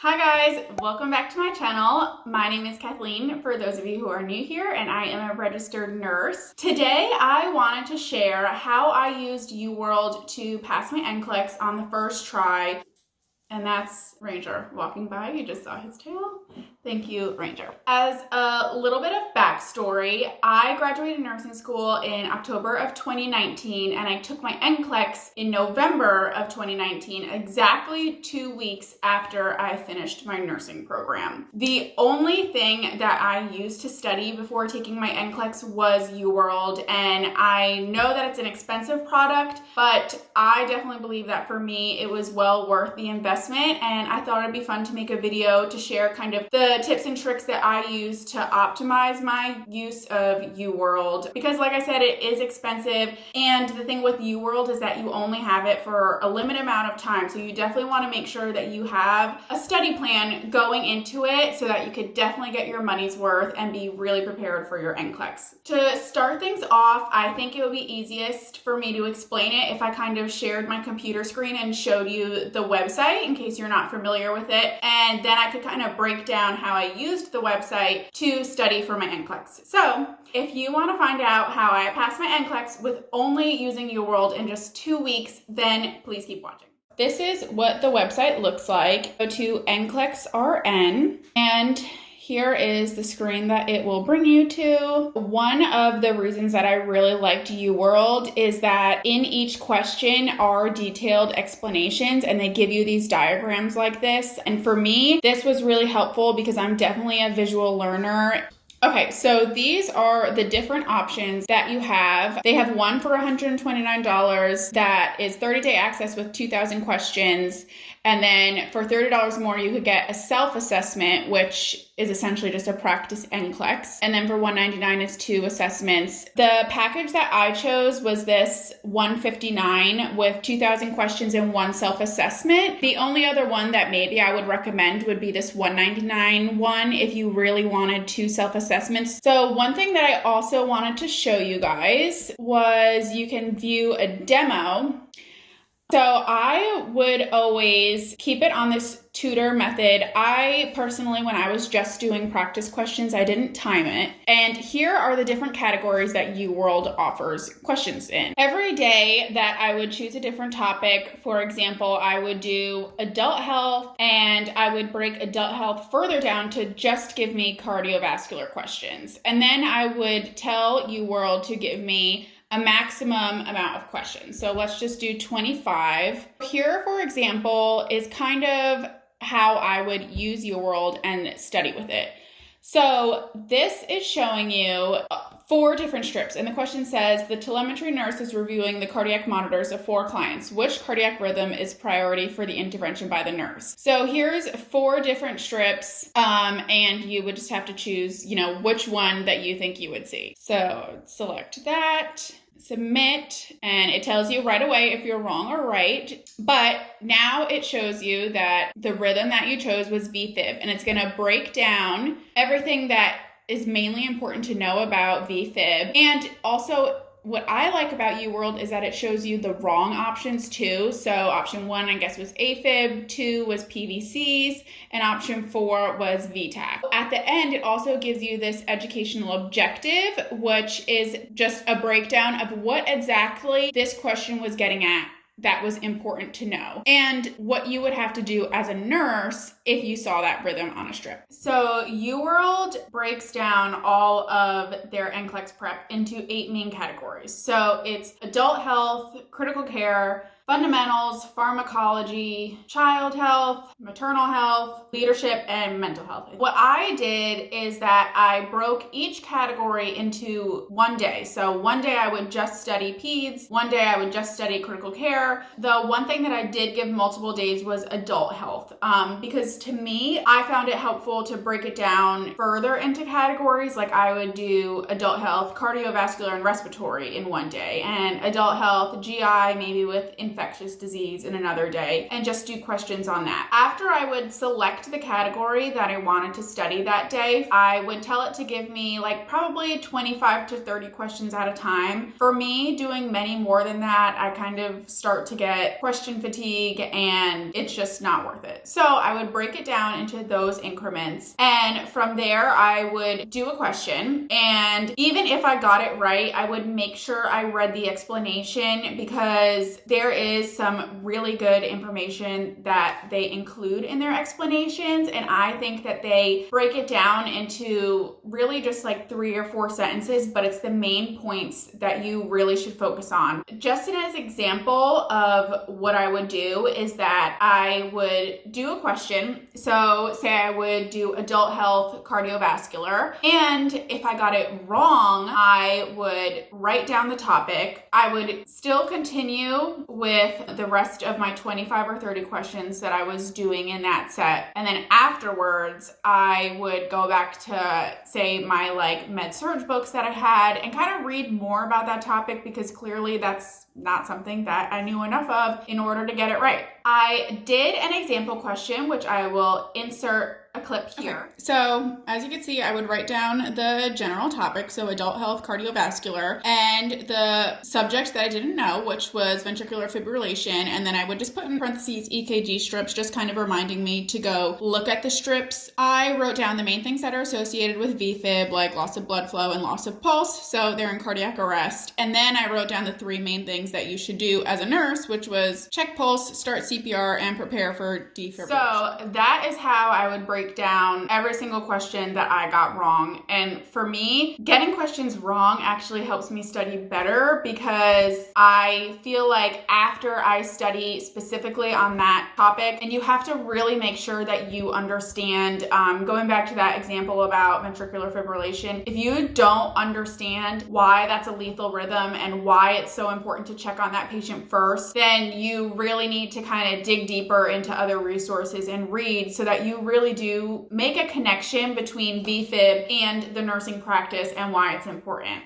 Hi guys, welcome back to my channel. My name is Kathleen, for those of you who are new here, and I am a registered nurse. Today I wanted to share how I used Uworld to pass my Nclex on the first try. And that's Ranger walking by. You just saw his tail. Thank you, Ranger. As a little bit of backstory, I graduated nursing school in October of 2019, and I took my Nclex in November of 2019, exactly 2 weeks after I finished my nursing program. The only thing that I used to study before taking my Nclex was Uworld, and I know that it's an expensive product, but I definitely believe that for me, it was well worth the investment. And I thought it'd be fun to make a video to share kind of the tips and tricks that I use to optimize my use of Uworld, because like I said, it is expensive, and the thing with Uworld is that you only have it for a limited amount of time, so you definitely want to make sure that you have a study plan going into it so that you could definitely get your money's worth and be really prepared for your Nclex. To start things off, I think it would be easiest for me to explain it if I kind of shared my computer screen and showed you the website in case you're not familiar with it, and then I could kind of break down how I used the website to study for my Nclex. So if you want to find out how I passed my Nclex with only using Uworld in just 2 weeks, then please keep watching. This is what the website looks like. Go to Nclex RN, and here is the screen that it will bring you to. One of the reasons that I really liked Uworld is that in each question are detailed explanations, and they give you these diagrams like this. And for me, this was really helpful because I'm definitely a visual learner. Okay, so these are the different options that you have. They have one for $129 that is 30-day access with 2,000 questions. And then for $30 more, you could get a self-assessment, which is essentially just a practice Nclex. And then for $199, it's 2 assessments. The package that I chose was this $159 with 2,000 questions and 1 self-assessment. The only other one that maybe I would recommend would be this $199 one if you really wanted 2 self-assessments. So one thing that I also wanted to show you guys was you can view a demo. So I would always keep it on this tutor method. I personally, when I was just doing practice questions, I didn't time it. And here are the different categories that Uworld offers questions in. Every day that I would choose a different topic, for example, I would do adult health, and I would break adult health further down to just give me cardiovascular questions. And then I would tell Uworld to give me a maximum amount of questions. So let's just do 25. Here, for example, is kind of how I would use Uworld and study with it. So this is showing you 4 different strips, and the question says, the telemetry nurse is reviewing the cardiac monitors of 4 clients. Which cardiac rhythm is priority for the intervention by the nurse? So here's 4 different strips, and you would just have to choose, which one that you think you would see. So select that, submit, and it tells you right away if you're wrong or right. But now it shows you that the rhythm that you chose was VFib, and it's going to break down everything that is mainly important to know about VFib. And also, what I like about Uworld is that it shows you the wrong options too. So option 1, I guess, was AFib, 2 was PVCs, and option 4 was VTAC. At the end, it also gives you this educational objective, which is just a breakdown of what exactly this question was getting at that was important to know, and what you would have to do as a nurse if you saw that rhythm on a strip. So Uworld breaks down all of their Nclex prep into 8 main categories. So it's adult health, critical care, fundamentals, pharmacology, child health, maternal health, leadership, and mental health. What I did is that I broke each category into one day. So one day I would just study peds, one day I would just study critical care. The one thing that I did give multiple days was adult health, because to me, I found it helpful to break it down further into categories. Like I would do adult health, cardiovascular, and respiratory in one day, and adult health, GI, maybe with infectious infectious disease in another day, and just do questions on that. After I would select the category that I wanted to study that day, I would tell it to give me like probably 25 to 30 questions at a time. For me, doing many more than that, I kind of start to get question fatigue and it's just not worth it. So I would break it down into those increments. And from there, I would do a question. And even if I got it right, I would make sure I read the explanation, because there is some really good information that they include in their explanations. And I think that they break it down into really just like 3 or 4 sentences, but it's the main points that you really should focus on. Just as an example of what I would do is that I would do a question. So say I would do adult health cardiovascular, and if I got it wrong, I would write down the topic. I would still continue with the rest of my 25 or 30 questions that I was doing in that set. And then afterwards, I would go back to, say, my like med surg books that I had and kind of read more about that topic, because clearly that's not something that I knew enough of in order to get it right. I did an example question, which I will insert a clip here. Okay. So as you can see, I would write down the general topic, so adult health cardiovascular, and the subject that I didn't know, which was ventricular fibrillation, and then I would just put in parentheses EKG strips, just kind of reminding me to go look at the strips. I wrote down the main things that are associated with VFib, like loss of blood flow and loss of pulse, so they're in cardiac arrest. And then I wrote down the 3 main things that you should do as a nurse, which was check pulse, start CPR, and prepare for defibrillation. So that is how I would break down every single question that I got wrong. And for me, getting questions wrong actually helps me study better, because I feel like after I study specifically on that topic, and you have to really make sure that you understand, going back to that example about ventricular fibrillation, if you don't understand why that's a lethal rhythm and why it's so important to check on that patient first, then you really need to kind of dig deeper into other resources and read, so that you really do make a connection between VFib and the nursing practice and why it's important.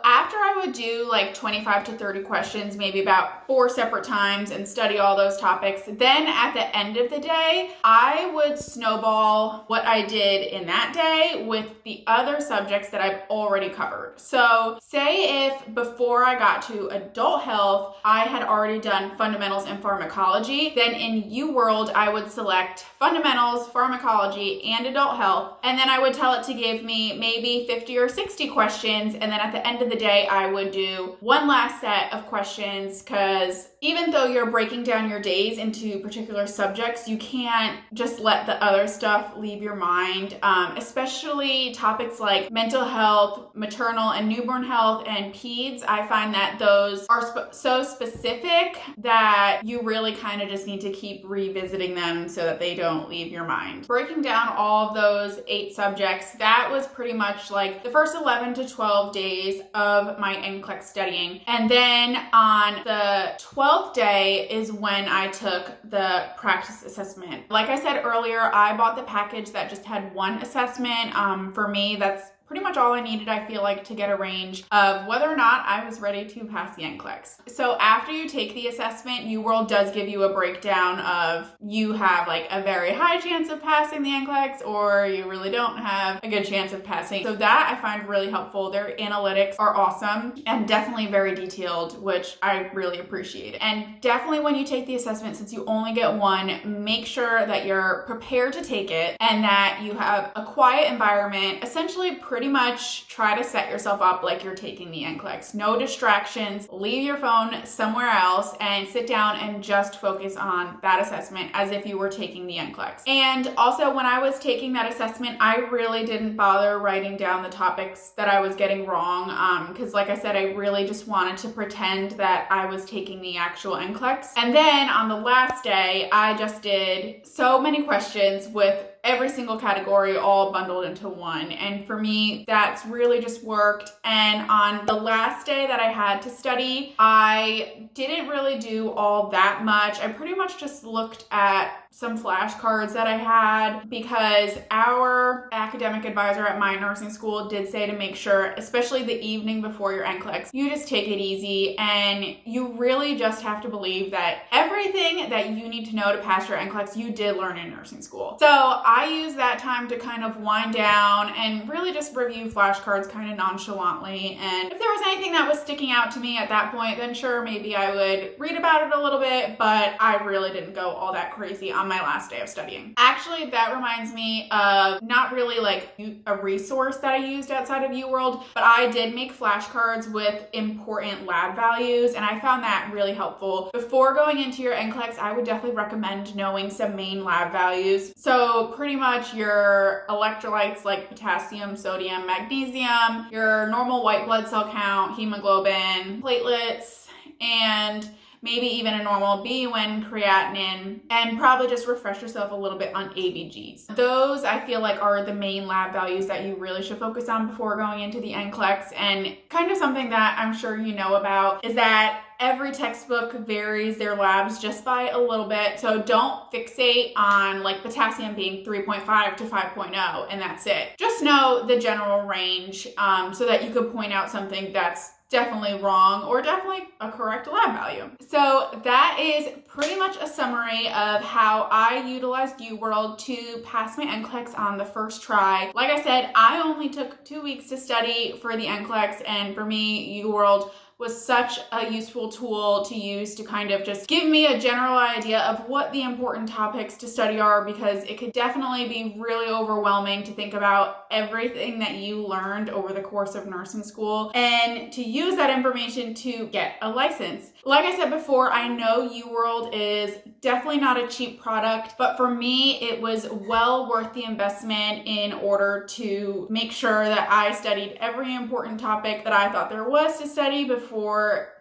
After I would do like 25 to 30 questions, maybe about 4 separate times, and study all those topics, then at the end of the day, I would snowball what I did in that day with the other subjects that I've already covered. So say if before I got to adult health, I had already done fundamentals and pharmacology, then in Uworld, I would select fundamentals, pharmacology, and adult health, and then I would tell it to give me maybe 50 or 60 questions, and then at the end of the day, I would do one last set of questions, because even though you're breaking down your days into particular subjects, you can't just let the other stuff leave your mind, especially topics like mental health, maternal and newborn health, and peds. I find that those are so specific that you really kind of just need to keep revisiting them so that they don't leave your mind. Breaking down all of those 8 subjects, that was pretty much like the first 11 to 12 days of my Nclex studying. And then on the 12th day is when I took the practice assessment. Like I said earlier, I bought the package that just had 1 assessment. For me, that's pretty much all I needed, I feel like, to get a range of whether or not I was ready to pass the Nclex. So after you take the assessment, Uworld does give you a breakdown of you have like a very high chance of passing the Nclex, or you really don't have a good chance of passing. So that I find really helpful. Their analytics are awesome and definitely very detailed, which I really appreciate. And definitely when you take the assessment, since you only get 1, make sure that you're prepared to take it and that you have a quiet environment. Essentially, pretty much try to set yourself up like you're taking the Nclex. No distractions, leave your phone somewhere else and sit down and just focus on that assessment as if you were taking the Nclex. And also, when I was taking that assessment, I really didn't bother writing down the topics that I was getting wrong, because like I said, I really just wanted to pretend that I was taking the actual Nclex. And then on the last day, I just did so many questions with every single category all bundled into 1. And for me, that's really just worked. And on the last day that I had to study, I didn't really do all that much. I pretty much just looked at some flashcards that I had, because our academic advisor at my nursing school did say to make sure, especially the evening before your Nclex, you just take it easy and you really just have to believe that everything that you need to know to pass your Nclex, you did learn in nursing school. So I used that time to kind of wind down and really just review flashcards kind of nonchalantly. And if there was anything that was sticking out to me at that point, then sure, maybe I would read about it a little bit, but I really didn't go all that crazy on my last day of studying. Actually, that reminds me of not really like a resource that I used outside of Uworld, but I did make flashcards with important lab values, and I found that really helpful. Before going into your Nclex, I would definitely recommend knowing some main lab values. So pretty much your electrolytes like potassium, sodium, magnesium, your normal white blood cell count, hemoglobin, platelets, and maybe even a normal BUN, creatinine, and probably just refresh yourself a little bit on ABGs. Those I feel like are the main lab values that you really should focus on before going into the Nclex. And kind of something that I'm sure you know about is that every textbook varies their labs just by a little bit. So don't fixate on like potassium being 3.5 to 5.0 and that's it. Just know the general range so that you could point out something that's definitely wrong or definitely a correct lab value. So that is pretty much a summary of how I utilized Uworld to pass my Nclex on the first try. Like I said, I only took 2 weeks to study for the Nclex, and for me, Uworld was such a useful tool to use to kind of just give me a general idea of what the important topics to study are, because it could definitely be really overwhelming to think about everything that you learned over the course of nursing school and to use that information to get a license. Like I said before, I know Uworld is definitely not a cheap product, but for me, it was well worth the investment in order to make sure that I studied every important topic that I thought there was to study before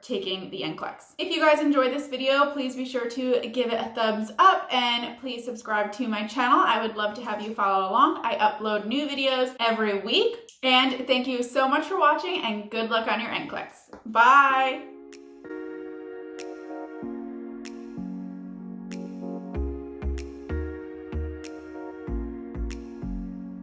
taking the Nclex. If you guys enjoyed this video, please be sure to give it a thumbs up and please subscribe to my channel. I would love to have you follow along. I upload new videos every week. And thank you so much for watching and good luck on your Nclex. Bye!